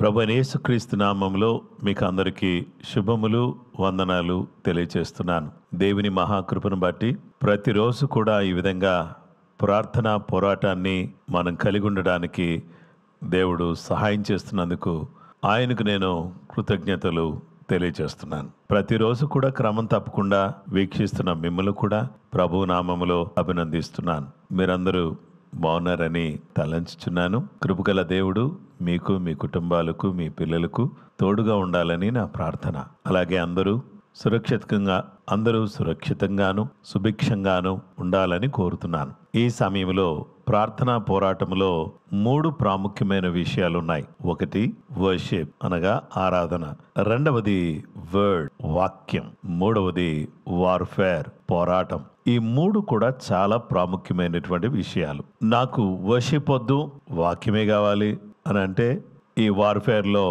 ప్రభువైన యేసుక్రీస్తు నామములో మీకు అందరికీ శుభములు, వందనాలు తెలియచేస్తున్నాను. దేవుని మహాకృపను బట్టి ప్రతిరోజు కూడా ఈ విధంగా ప్రార్థనా పోరాటాన్ని మనం కలిగి ఉండడానికి దేవుడు సహాయం చేస్తున్నందుకు ఆయనకు నేను కృతజ్ఞతలు తెలియజేస్తున్నాను. ప్రతిరోజు కూడా క్రమం తప్పకుండా వీక్షిస్తున్న మిమ్మల్ని కూడా ప్రభువు నామములో అభినందిస్తున్నాను. మీరందరూ బాగున్నారని తలంచుచున్నాను. కృపగల దేవుడు మీకు, మీ కుటుంబాలకు, మీ పిల్లలకు తోడుగా ఉండాలని నా ప్రార్థన. అలాగే అందరూ సురక్షితంగాను సుభిక్షంగాను ఉండాలని కోరుతున్నాను. ఈ సమయంలో ప్రార్థనా పోరాటంలో 3 ప్రాముఖ్యమైన విషయాలు ఉన్నాయి. ఒకటి వర్షిప్ అనగా ఆరాధన, రెండవది వర్డ్ వాక్యం, మూడవది వార్ఫేర్ పోరాటం. ఈ 3 కూడా చాలా ప్రాముఖ్యమైనటువంటి విషయాలు. నాకు వర్షిప్ వద్దు, వాక్యమే కావాలి అని అంటే ఈ వార్ఫేర్లో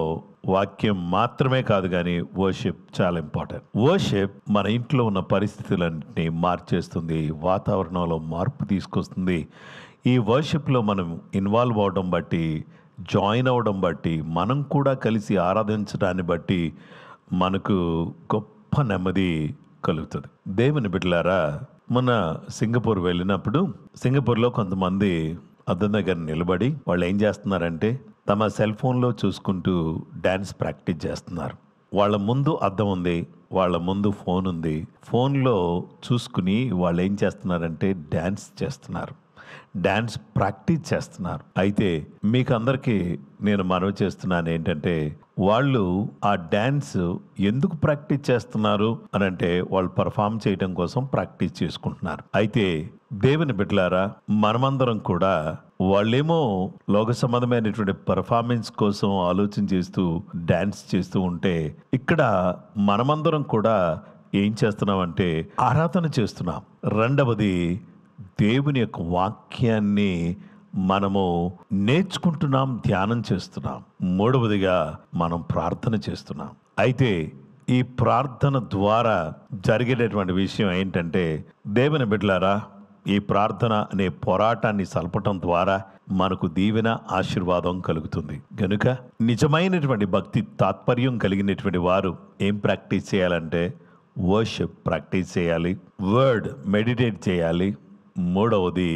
వాక్యం మాత్రమే కాదు కానీ వర్షిప్ చాలా ఇంపార్టెంట్. వర్షిప్ మన ఇంట్లో ఉన్న పరిస్థితులన్నింటినీ మార్చేస్తుంది, వాతావరణంలో మార్పు తీసుకొస్తుంది. ఈ వర్షిప్లో మనం ఇన్వాల్వ్ అవడం బట్టి, జాయిన్ అవ్వడం బట్టి, మనం కూడా కలిసి ఆరాధించడాన్ని బట్టి మనకు గొప్ప నెమ్మది కలుగుతుంది. దేవుని బిడ్డలారా, మొన్న సింగపూర్ వెళ్ళినప్పుడు సింగపూర్లో కొంతమంది అద్దం దగ్గర నిలబడి వాళ్ళు ఏం చేస్తున్నారంటే తమ సెల్ ఫోన్లో చూసుకుంటూ డ్యాన్స్ ప్రాక్టీస్ చేస్తున్నారు. వాళ్ళ ముందు అద్దం ఉంది, వాళ్ళ ముందు ఫోన్ ఉంది. ఫోన్లో చూసుకుని వాళ్ళు ఏం చేస్తున్నారంటే డ్యాన్స్ చేస్తున్నారు, డ్యాన్స్ ప్రాక్టీస్ చేస్తున్నారు. అయితే మీకు అందరికీ నేను మనవి చేస్తున్నాను ఏంటంటే వాళ్ళు ఆ డ్యాన్స్ ఎందుకు ప్రాక్టీస్ చేస్తున్నారు అని అంటే వాళ్ళు పర్ఫామ్ చేయడం కోసం ప్రాక్టీస్ చేసుకుంటున్నారు. అయితే దేవుని బిడ్డలారా, మనమందరం కూడా వాళ్ళేమో లోక సంబంధమైనటువంటి పర్ఫార్మెన్స్ కోసం ఆలోచన చేస్తూ డ్యాన్స్ చేస్తూ ఉంటే, ఇక్కడ మనమందరం కూడా ఏం చేస్తున్నామంటే ఆరాధన చేస్తున్నాం. రెండవది దేవుని యొక్క వాక్యాన్ని మనము నేర్చుకుంటున్నాం, ధ్యానం చేస్తున్నాం. మూడవదిగా మనం ప్రార్థన చేస్తున్నాం. అయితే ఈ ప్రార్థన ద్వారా జరిగేటటువంటి విషయం ఏంటంటే దేవుని బిడ్డలారా, ఈ ప్రార్థన అనే పోరాటాన్ని సల్పటం ద్వారా మనకు దీవెన, ఆశీర్వాదం కలుగుతుంది. గనుక నిజమైనటువంటి భక్తి తాత్పర్యం కలిగినటువంటి వారు ఏం ప్రాక్టీస్ చేయాలంటే వర్షిప్ ప్రాక్టీస్ చేయాలి, వర్డ్ మెడిటేట్ చేయాలి, మూడవది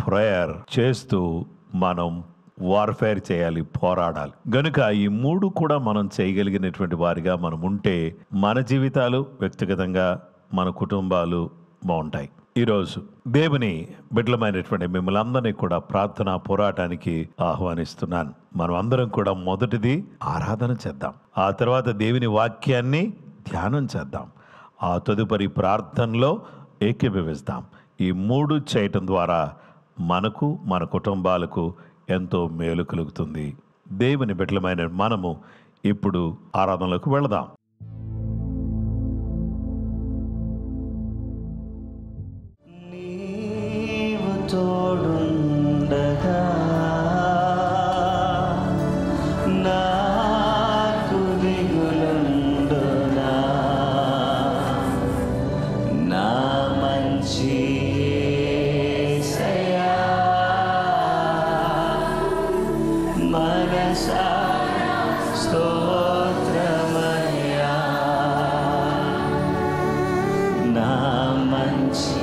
ప్రేయర్ చేస్తూ మనం వార్ఫేర్ చేయాలి, పోరాడాలి. గనుక ఈ 3 కూడా మనం చేయగలిగినటువంటి వారిగా మనం ఉంటే మన జీవితాలు, వ్యక్తిగతంగా మన కుటుంబాలు బాగుంటాయి. ఈరోజు దేవుని బిడ్డలమైనటువంటి మిమ్మల్ని అందరినీ కూడా ప్రార్థనా పోరాటానికి ఆహ్వానిస్తున్నాను. మనం అందరం కూడా మొదటిది ఆరాధన చేద్దాం, ఆ తర్వాత దేవుని వాక్యాన్ని ధ్యానం చేద్దాం, ఆ తదుపరి ప్రార్థనలో ఏకీభవిస్తాం. ఈ 3 చేయటం ద్వారా మనకు, మన కుటుంబాలకు ఎంతో మేలు కలుగుతుంది. దేవుని బిడ్డలమైన మనము ఇప్పుడు ఆరాధనలోకి వెళదాం. తోడుండగా నాకు దిగులుండునా, నా మంచి యేసయ్యా, మనసారా స్తోత్రమయ్యా, నా మంచి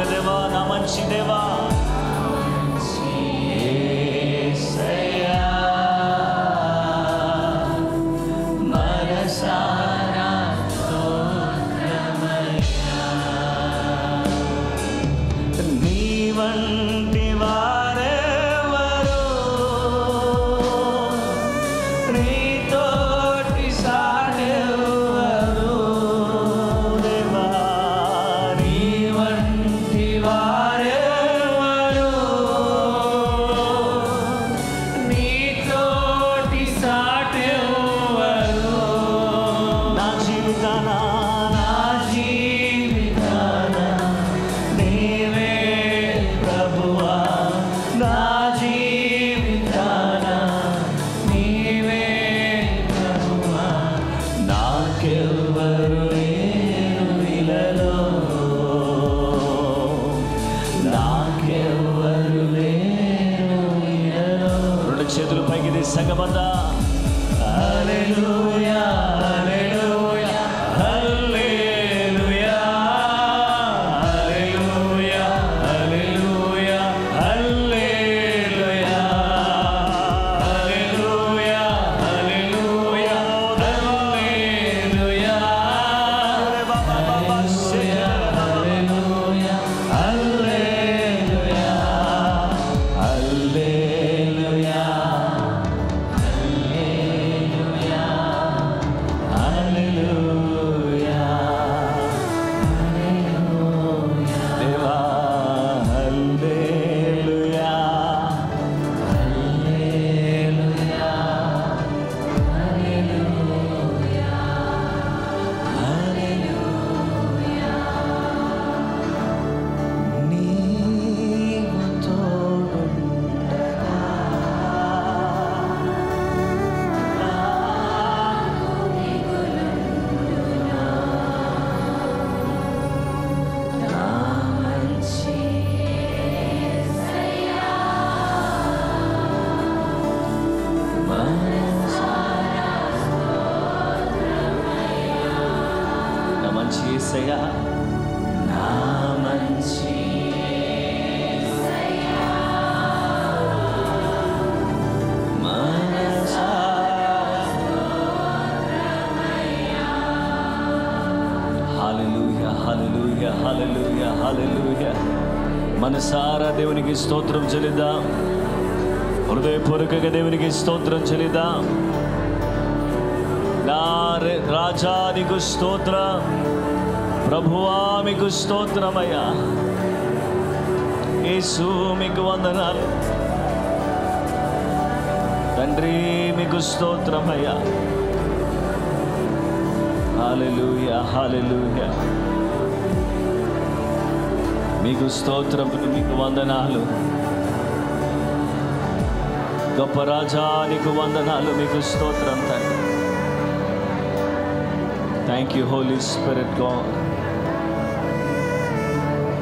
దేవా, నా మంచి దేవా, నీ వంటి వారెవరు, నీతోటి సాటెవరు దేవా, నీ నాకెవ్వరు లేరు ఇలలో, నాకెవ్వరు లేరు ఇలలో. రెండు చేతులు పైకి తీసి సంగమంతా హల్లెలూయా హల్లెలూయా హల్లెలూయా హల్లెలూయా హల్లెలూయా హల్లెలూయా హల్లెలూయా హల్లెలూయా హల్లెలూయా హల్లెలూయా హల్లెలూయా హల్లెలూయా యేసయ్యా నా మంచి యేసయ్యా మనసారా స్తోత్రమయ్యా. హల్లెలూయా హల్లెలూయా హల్లెలూయా హల్లెలూయా. మనసారా దేవునికి స్తోత్రం చెల్లిద్దాం, హృదయపూర్వకంగా దేవునికి స్తోత్రం చెల్లిద్దాం. నా రాజా నీకు స్తోత్రం, ప్రభువా మీకు స్తోత్రమయ్యా. యేసు మీకు వందనాలు, తండ్రి మీకు స్తోత్రమయ్యా. హల్లెలూయా హల్లెలూయా. మీకు స్తోత్రములు, మీకు వందనాలు. గొప్ప రాజా నీకు వందనాలు, మీకు స్తోత్రం తండ్రి. Thank you, Holy Spirit, God.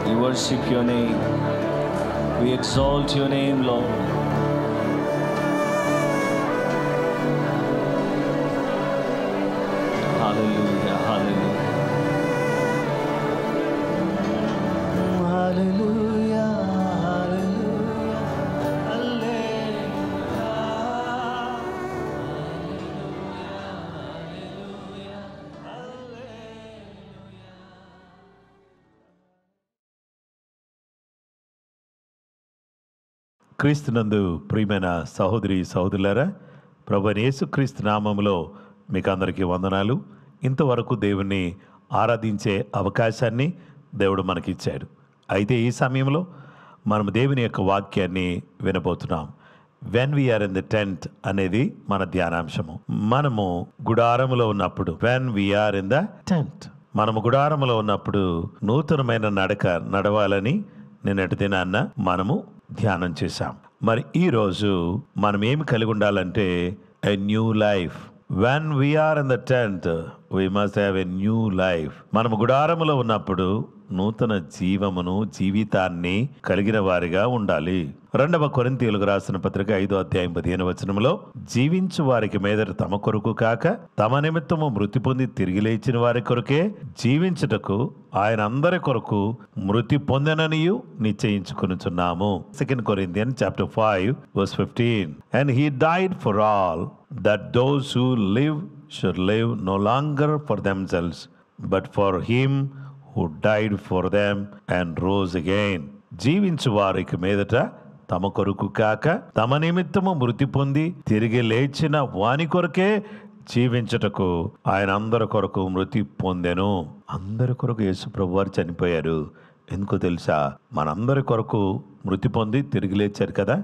We worship your name. We exalt your name, Lord. Hallelujah, hallelujah. Hallelujah, hallelujah, క్రీస్తునందు ప్రియమైన సహోదరి సహోదరులారా, ప్రభువైన యేసుక్రీస్తు నామములో మీకు అందరికీ వందనాలు. ఇంతవరకు దేవుణ్ణి ఆరాధించే అవకాశాన్ని దేవుడు మనకిచ్చాడు. అయితే ఈ సమయంలో మనం దేవుని యొక్క వాక్యాన్ని వినబోతున్నాం. When we are in the tent అనేది మన ధ్యానాంశము. మనము గుడారములో ఉన్నప్పుడు, when we are in the tent, మనము గుడారములో ఉన్నప్పుడు నూతనమైన నడక నడవాలని నిన్నటి దినాన్న మనము ధ్యానం చేశాం. మరి ఈరోజు మనం ఏమి కలిగి ఉండాలంటే a new life. When we are in the tent we must have a new life. మనము గుడారములో ఉన్నప్పుడు నూతన జీవమును, జీవితాన్ని కలిగిన వారిగా ఉండాలి. 2వ కొరింథీయులకు రాసిన పత్రిక 5వ అధ్యాయం 15వ వచనంలో, జీవించు వారికి మీదట తమ కొరకు కాక తమ నిమిత్తము మృతి పొంది తిరిగి లేచిన వారి కొరకే జీవించుటకు ఆయన అందరి కొరకు మృతి పొందెననియు నిశ్చయించుకొనుచున్నాము. 2 Corinthians chapter 5 verse 15. And he died for all, that those who live should live no longer for themselves, but for him who died for them and rose again. జీవించు వారికి మీదట తమ కొరకు కాక తమ నిమిత్తము మృతి పొంది తిరిగి లేచిన వాని కొరకే జీవించుటకు ఆయన అందరి కొరకు మృతి పొందెను. అందరి కొరకు యేసు ప్రభు వారు చనిపోయారు. ఎందుకో తెలుసా? మనందరి కొరకు మృతి పొంది తిరిగి లేచారు కదా,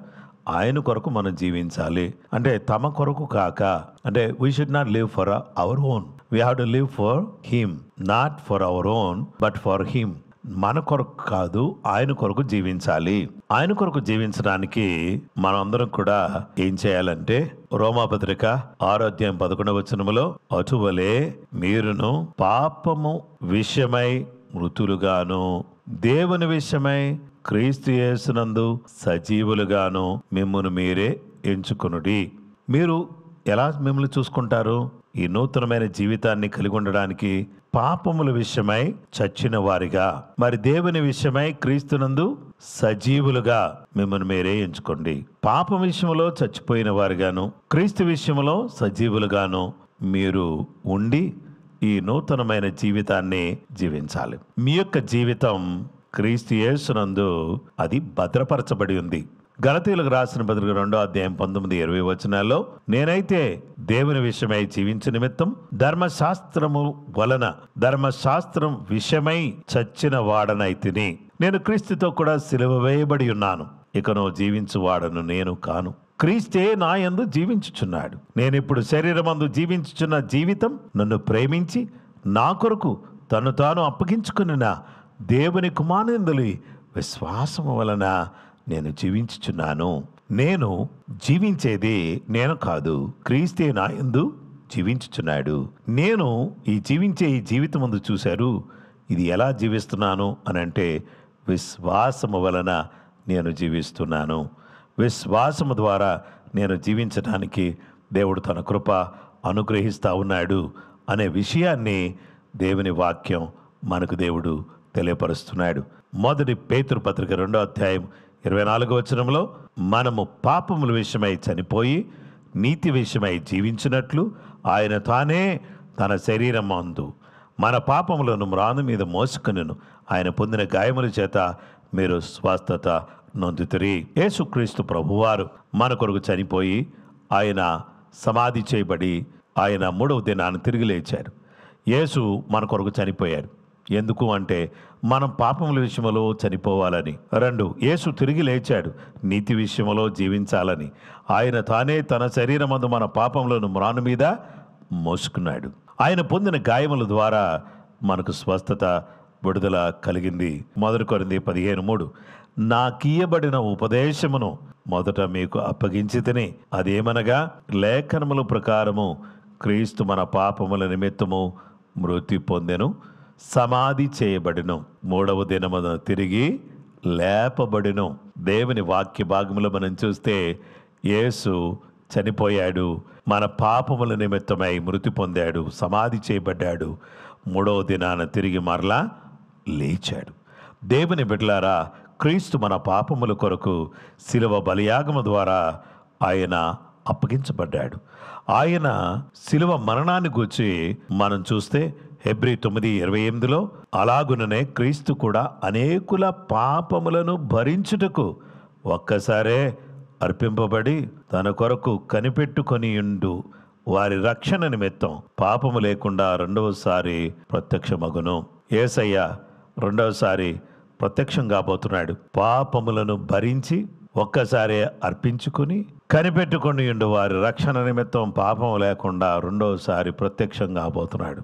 ఆయన కొరకు మనం జీవించాలి. అంటే తమ కొరకు కాక, అంటే we should not live for our own. We have to live for him, not for our own but for him. మన కొరకు కాదు, ఆయన కొరకు జీవించాలి. ఆయన కొరకు జీవించడానికి మనమందరం కూడా ఏం చేయాలంటే రోమాపత్రిక 6:11 అటువలే మీరును పాపము విషయమై మృతులుగాను దేవుని విషయమై క్రీస్తు యేసునందు సజీవులుగాను మిమ్మును మీరే ఎంచుకొనుడి. మీరు ఎలా మిమ్మల్ని చూసుకుంటారు? ఈ నూతనమైన జీవితాన్ని కలిగి ఉండడానికి పాపముల విషయమై చచ్చిన వారిగా, మరి దేవుని విషయమై క్రీస్తునందు సజీవులుగా మిమ్మల్ని మీరే ఎంచుకోండి. పాపం విషయంలో చచ్చిపోయిన వారిగాను, క్రీస్తు విషయంలో సజీవులుగాను మీరు ఉండి ఈ నూతనమైన జీవితాన్ని జీవించాలి. మీ యొక్క జీవితం క్రీస్తు యేసునందు అది భద్రపరచబడి ఉంది. గలతీయులకు రాసిన పత్రిక 2:19-20 నేనైతే దేవుని విషయమై జీవించు నిమిత్తం ధర్మశాస్త్రము వలన ధర్మశాస్త్రం విషయమై చచ్చిన వాడనైతిని. నేను క్రీస్తుతో కూడా సిలువ వేయబడి ఉన్నాను. ఇకను జీవించువాడను నేను కాను, క్రీస్తే నా యందు జీవించుచున్నాడు. నేనిప్పుడు శరీరమందు జీవించుచున్న జీవితం నన్ను ప్రేమించి నా కొరకు తను తాను అప్పగించుకున్న దేవుని కుమారుని విశ్వాసము వలన నేను జీవించుచున్నాను. నేను జీవించేది నేను కాదు, క్రీస్తే నా యందు జీవించుచున్నాడు. నేను ఈ జీవితం ముందు చూశారు. ఇది ఎలా జీవిస్తున్నాను అని అంటే విశ్వాసము వలన నేను జీవిస్తున్నాను. విశ్వాసము ద్వారా నేను జీవించడానికి దేవుడు తన కృప అనుగ్రహిస్తూ ఉన్నాడు అనే విషయాన్ని దేవుని వాక్యం మనకు దేవుడు తెలియపరుస్తున్నాడు. మొదటి పేతురు పత్రిక 2:24 మనము పాపముల విషయమై చనిపోయి నీతి విషయమై జీవించినట్లు ఆయన తానే తన శరీరం అందు మన పాపములను మ్రాను మీద మోసుకునెను. ఆయన పొందిన గాయముల చేత మీరు స్వస్థత నొందుతిరి. యేసుక్రీస్తు ప్రభువారు మన కొరకు చనిపోయి ఆయన సమాధి చేయబడి ఆయన 3వ దినాన్ని తిరిగి లేచారు. యేసు మన కొరకు చనిపోయారు. ఎందుకు అంటే మనం పాపముల విషయంలో చనిపోవాలని. 2, యేసు తిరిగి లేచాడు నీతి విషయంలో జీవించాలని. ఆయన తానే తన శరీరమందు మన పాపములను మ్రాను మీద మోసుకున్నాడు. ఆయన పొందిన గాయముల ద్వారా మనకు స్వస్థత విడుదల కలిగింది. 1 కొరింథీ 15:3 నాకీయబడిన ఉపదేశమును మొదట మీకు అప్పగించితిని, అదేమనగా లేఖనముల ప్రకారము క్రీస్తు మన పాపముల నిమిత్తము మృతి పొందెను, సమాధి చేయబడిను, 3వ దినమున తిరిగి లేపబడిను. దేవుని వాక్య భాగములో మనం చూస్తే యేసు చనిపోయాడు, మన పాపముల నిమిత్తమై మృతి పొందాడు, సమాధి చేయబడ్డాడు, 3వ దినాన తిరిగి మరలా లేచాడు. దేవుని బిడ్డలారా, క్రీస్తు మన పాపముల కొరకు శిలువ బలియాగము ద్వారా ఆయన అప్పగించబడ్డాడు. ఆయన శిలువ మరణాన్ని గూర్చి మనం చూస్తే హెబ్రీ 9:28 అలాగుననే క్రీస్తు కూడా అనేకుల పాపములను భరించుటకు ఒక్కసారే అర్పింపబడి తన కొరకు కనిపెట్టుకొనియుండు వారి రక్షణ నిమిత్తం పాపము లేకుండా రెండవసారి ప్రత్యక్షమగును. యేసయ్య రెండవసారి ప్రత్యక్షం కాబోతున్నాడు. పాపములను భరించి ఒక్కసారి అర్పించుకుని కనిపెట్టుకొనియుండు వారి రక్షణ నిమిత్తం పాపము లేకుండా రెండవసారి ప్రత్యక్షం కాబోతున్నాడు.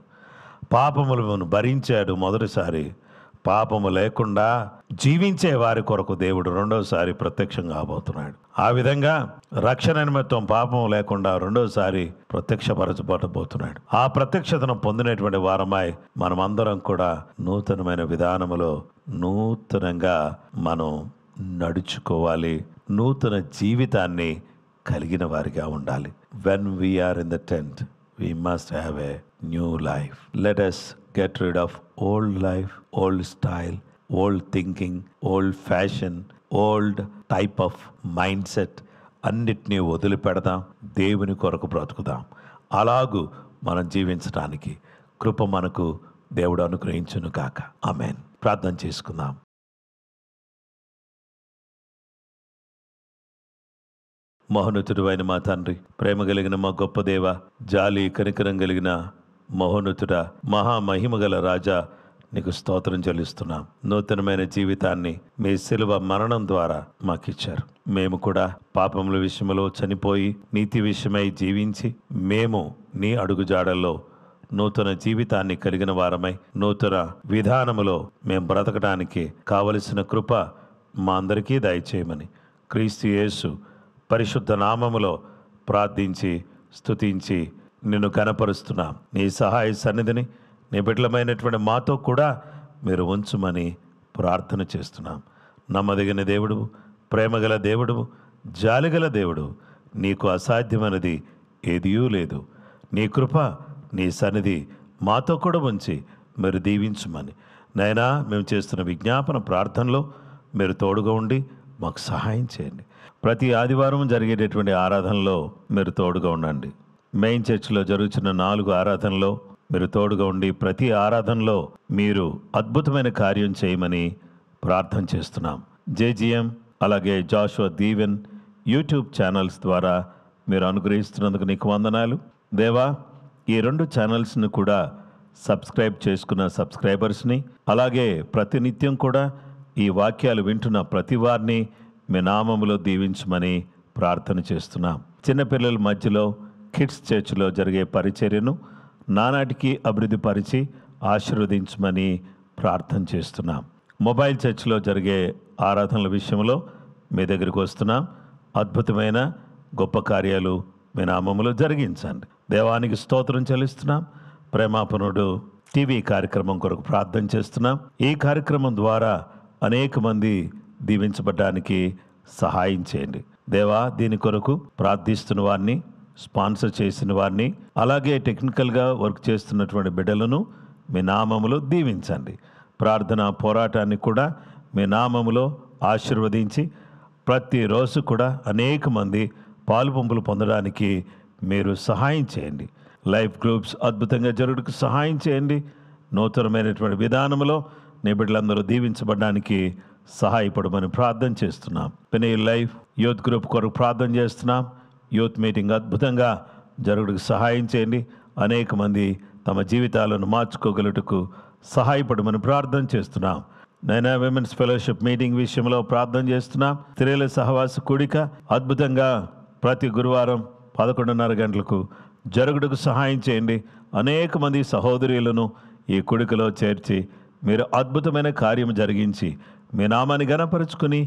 పాపములను భరించాడు మొదటిసారి, పాపము లేకుండా జీవించే వారి కొరకు దేవుడు రెండోసారి ప్రత్యక్షం కాబోతున్నాడు. ఆ విధంగా రక్షణ నిమిత్తం పాపం లేకుండా రెండోసారి ప్రత్యక్షపరచబడబోతున్నాడు. ఆ ప్రత్యక్షతను పొందినటువంటి వారమై మనమందరం కూడా నూతనమైన విధానములో నూతనంగా మనం నడుచుకోవాలి, నూతన జీవితాన్ని కలిగిన వారిగా ఉండాలి. When we are in the tent, we must have a new life. Let us get rid of old life, old style, old thinking, old fashion, old type of mindset అన్నిటినీ వదిలిపెడదాం, దేవుని కొరకు బ్రతుకుదాం. అలాగూ మనం జీవించడానికి కృప మనకు దేవుడు అనుగ్రహించును కాక. ఆమేన్. ప్రార్థన చేసుకుందాం. మహోన్నతుడు అయిన మా తండ్రి, ప్రేమ కలిగిన మా గొప్ప దేవ, జాలి కనికరం కలిగిన మహోన్నతుడ, మహామహిమ గల రాజా, నీకు స్తోత్రం చెల్లిస్తున్నాం. నూతనమైన జీవితాన్ని మీ శిలువ మరణం ద్వారా మాకిచ్చారు. మేము కూడా పాపముల విషయంలో చనిపోయి నీతి విషయమై జీవించి మేము నీ అడుగుజాడల్లో నూతన జీవితాన్ని కలిగిన వారమై నూతన విధానములో మేము బ్రతకడానికి కావలసిన కృప మా అందరికీ దయచేయమని క్రీస్తు యేసు పరిశుద్ధ నామములో ప్రార్థించి స్తుతించి నిన్ను కనపరుస్తున్నాం. నీ సహాయ సన్నిధిని నీ బిడ్డలమైనటువంటి మాతో కూడా మీరు ఉంచుమని ప్రార్థన చేస్తున్నాం. నమ్మదగిన దేవుడు, ప్రేమగల దేవుడు, జాలిగల దేవుడు, నీకు అసాధ్యమైనది ఏదియూ లేదు. నీ కృప, నీ సన్నిధి మాతో కూడా ఉంచి మీరు దీవించమని నైనా మేము చేస్తున్న విజ్ఞాపన ప్రార్థనలో మీరు తోడుగా ఉండి మాకు సహాయం చేయండి. ప్రతి ఆదివారం జరిగేటటువంటి ఆరాధనలో మీరు తోడుగా ఉండండి. మెయిన్ చర్చిలో జరుగుతున్న 4 ఆరాధనలో మీరు తోడుగా ఉండి ప్రతి ఆరాధనలో మీరు అద్భుతమైన కార్యం చేయమని ప్రార్థన చేస్తున్నాం. జేజీఎం అలాగే జాషువా దీవెన్ యూట్యూబ్ ఛానల్స్ ద్వారా మీరు అనుగ్రహిస్తున్నందుకు నీకు వందనాలు దేవా. ఈ 2 ఛానల్స్ను కూడా సబ్స్క్రైబ్ చేసుకున్న సబ్స్క్రైబర్స్ని, అలాగే ప్రతినిత్యం కూడా ఈ వాక్యాలు వింటున్న ప్రతి వారిని మీ నామములో దీవించమని ప్రార్థన చేస్తున్నాం. చిన్నపిల్లల మధ్యలో కిడ్స్ చర్చ్లో జరిగే పరిచర్యను నానాటికి అభివృద్ధి పరిచి ఆశీర్వదించమని ప్రార్థన చేస్తున్నాం. మొబైల్ చర్చ్లో జరిగే ఆరాధనల విషయంలో మీ దగ్గరికి వస్తున్నాం. అద్భుతమైన గొప్ప కార్యాలు మీ నామములో జరిగించండి. దేవానికి స్తోత్రం చెల్లిస్తున్నాం. ప్రేమాపనుడు టీవీ కార్యక్రమం కొరకు ప్రార్థన చేస్తున్నాం. ఈ కార్యక్రమం ద్వారా అనేక మంది దీవించబడడానికి సహాయం చేయండి దేవా. దీని కొరకు ప్రార్థిస్తున్న వారిని, స్పాన్సర్ చేసిన వారిని, అలాగే టెక్నికల్గా వర్క్ చేస్తున్నటువంటి బిడ్డలను మీ నామములో దీవించండి. ప్రార్థన పోరాటాన్ని కూడా మీ నామములో ఆశీర్వదించి ప్రతిరోజు కూడా అనేక మంది పాలుపంపులు పొందడానికి మీరు సహాయం చేయండి. లైఫ్ గ్రూప్స్ అద్భుతంగా జరుగుటకు సహాయం చేయండి. నూతనమైనటువంటి విధానంలో నీ బిడ్డలందరూ దీవించబడడానికి సహాయపడమని ప్రార్థన చేస్తున్నాం. పెనీల్ లైఫ్ యూత్ గ్రూప్ కొరకు ప్రార్థన చేస్తున్నాం. యూత్ మీటింగ్ అద్భుతంగా జరుగుటకు సహాయం చేయండి. అనేక మంది తమ జీవితాలను మార్చుకోగలుగుటకు సహాయపడమని ప్రార్థన చేస్తున్నాం. నైనా విమెన్స్ ఫెలోషిప్ మీటింగ్ విషయంలో ప్రార్థన చేస్తున్నాం. స్త్రీల సహవాస కూడిక అద్భుతంగా ప్రతి గురువారం 11:30 గంటలకు జరుగుటకు సహాయం చేయండి. అనేక మంది సహోదరులను ఈ కూడికలో చేర్చి మీరు అద్భుతమైన కార్యం జరిగించి మీ నామాన్ని ఘనపరుచుకుని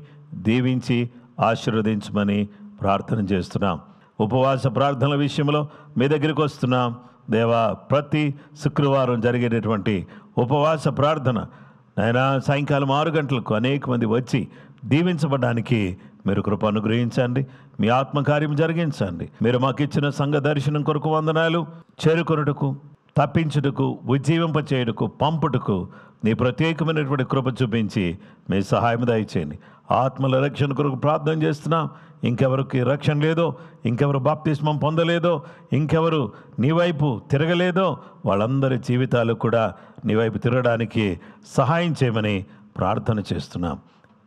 దీవించి ఆశీర్వదించమని ప్రార్థన చేస్తున్నాం. ఉపవాస ప్రార్థనల విషయంలో మీ దగ్గరికి వస్తున్నాం దేవా. ప్రతి శుక్రవారం జరిగేటటువంటి ఉపవాస ప్రార్థన నైనా సాయంకాలం 6 గంటలకు అనేక మంది వచ్చి దీవించబడడానికి మీరు కృప అనుగ్రహించండి. మీ ఆత్మకార్యం జరిగించండి. మీరు మాకు ఇచ్చిన సంఘ దర్శనం కొరకు వందనాలు. చేరుకొనుటకు, తప్పించుటకు, ఉజ్జీవింపచేయుటకు, పంపుటకు నీ ప్రత్యేకమైనటువంటి కృప చూపించి మీ సహాయం దయచేయండి. ఆత్మల రక్షణ కొరకు ప్రార్థన చేస్తున్నాం. ఇంకెవరికి రక్షణ లేదో, ఇంకెవరు బాప్తిస్మం పొందలేదో, ఇంకెవరు నీ వైపు తిరగలేదో వాళ్ళందరి జీవితాలు కూడా నీ వైపు తిరగడానికి సహాయం చేయమని ప్రార్థన చేస్తున్నాం.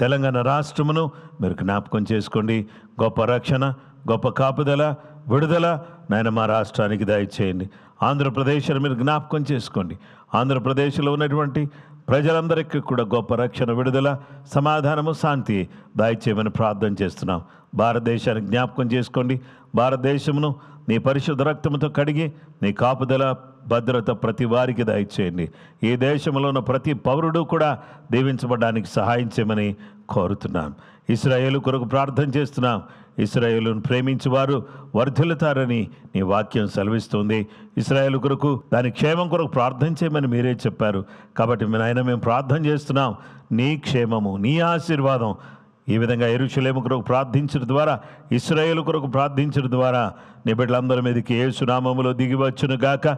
తెలంగాణ రాష్ట్రమును మీరు జ్ఞాపకం చేసుకోండి. గొప్ప రక్షణ, గొప్ప కాపుదల, విడుదల నాయన మా రాష్ట్రానికి దయచేయండి. ఆంధ్రప్రదేశ్ను మీరు జ్ఞాపకం చేసుకోండి. ఆంధ్రప్రదేశ్లో ఉన్నటువంటి ప్రజలందరికీ కూడా గొప్ప రక్షణ, విడుదల, సమాధానము, శాంతి దయచేయమని ప్రార్థన చేస్తున్నాం. భారతదేశాన్ని జ్ఞాపకం చేసుకోండి. భారతదేశమును నీ పరిశుద్ధ రక్తముతో కడిగి నీ కాపుదల, భద్రత ప్రతి వారికి దయచేయండి. ఈ దేశంలో ఉన్న ప్రతి పౌరుడు కూడా దీవించబడడానికి సహాయం చేయమని కోరుతున్నాం. ఇశ్రాయేలు కొరకు ప్రార్థన చేస్తున్నాం. ఇశ్రాయేలును ప్రేమించేవారు వర్ధిల్లుతారని నీ వాక్యం సెలవిస్తుంది. ఇశ్రాయేలు కొరకు, దాని క్షేమం కొరకు ప్రార్థన చేయమని మీరే చెప్పారు. కాబట్టి నాయన మేము ప్రార్థన చేస్తున్నాం. నీ క్షేమము, నీ ఆశీర్వాదం ఈ విధంగా యెరూషలేము కొరకు ప్రార్థించడం ద్వారా, ఇశ్రాయేలు కొరకు ప్రార్థించడం ద్వారా నీ బిడ్డలందరి మీదకి యేసు నామములో దిగివచ్చును గాక.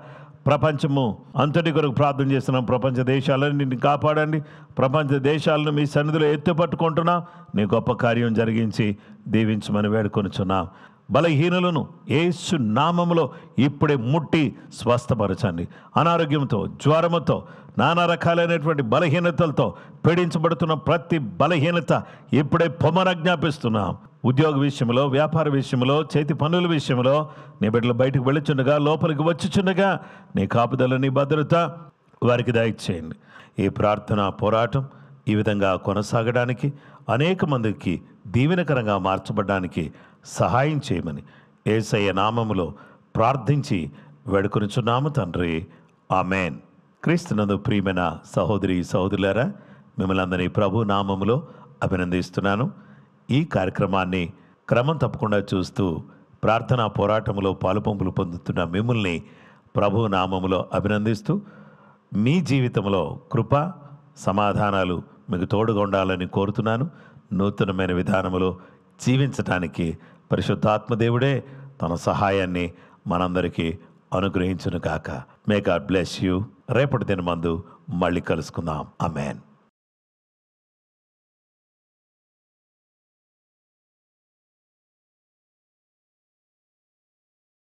ప్రపంచము అంతటి కొరకు ప్రార్థన చేస్తున్నాం. ప్రపంచ దేశాలన్నింటిని కాపాడండి. ప్రపంచ దేశాలను మీ సన్నిధిలో ఎత్తుపట్టుకుంటున్నాం. నీ గొప్ప కార్యం జరిగించి దీవించమని వేడుకొనుచున్నాం. బలహీనులను యేసు నామములో ఇప్పుడే ముట్టి స్వస్థపరచండి. అనారోగ్యంతో, జ్వరముతో, నానా రకాలైనటువంటి బలహీనతలతో పీడించబడుతున్న ప్రతి బలహీనత ఇప్పుడే పొమ్మనజ్ఞాపిస్తున్నాం. ఉద్యోగ విషయంలో, వ్యాపార విషయంలో, చేతి పనుల విషయంలో నీ బిడ్డలు బయటకు వెళ్ళుచుండగా, లోపలికి వచ్చుచుండగా నీ కాపుదల, నీ భద్రత వారికి దయచేయండి. ఈ ప్రార్థన పోరాటం ఈ విధంగా కొనసాగడానికి, అనేక మందికి దీవెనకరంగా మార్చబడడానికి సహాయం చేయమని యేసయ్య నామములో ప్రార్థించి వేడుకొనుచున్నాము తండ్రి. ఆమెన్. క్రీస్తునందు ప్రియమైన సహోదరి సహోదరులారా, మిమ్మల్ని అందరినీ ప్రభు నామములో అభినందిస్తున్నాను. ఈ కార్యక్రమాన్ని క్రమం తప్పకుండా చూస్తూ ప్రార్థనా పోరాటంలో పాలుపంపులు పొందుతున్న మిమ్మల్ని ప్రభు నామములో అభినందిస్తూ, మీ జీవితంలో కృప సమాధానాలు మీకు తోడుగా ఉండాలని కోరుతున్నాను. నూతనమైన విధానములో జీవించటానికి పరిశుద్ధాత్మదేవుడే తన సహాయాన్ని మనందరికీ అనుగ్రహించును గాక. May God bless you. రేపటి దినమందు మళ్ళీ కలుసుకుందాం. ఆమేన్.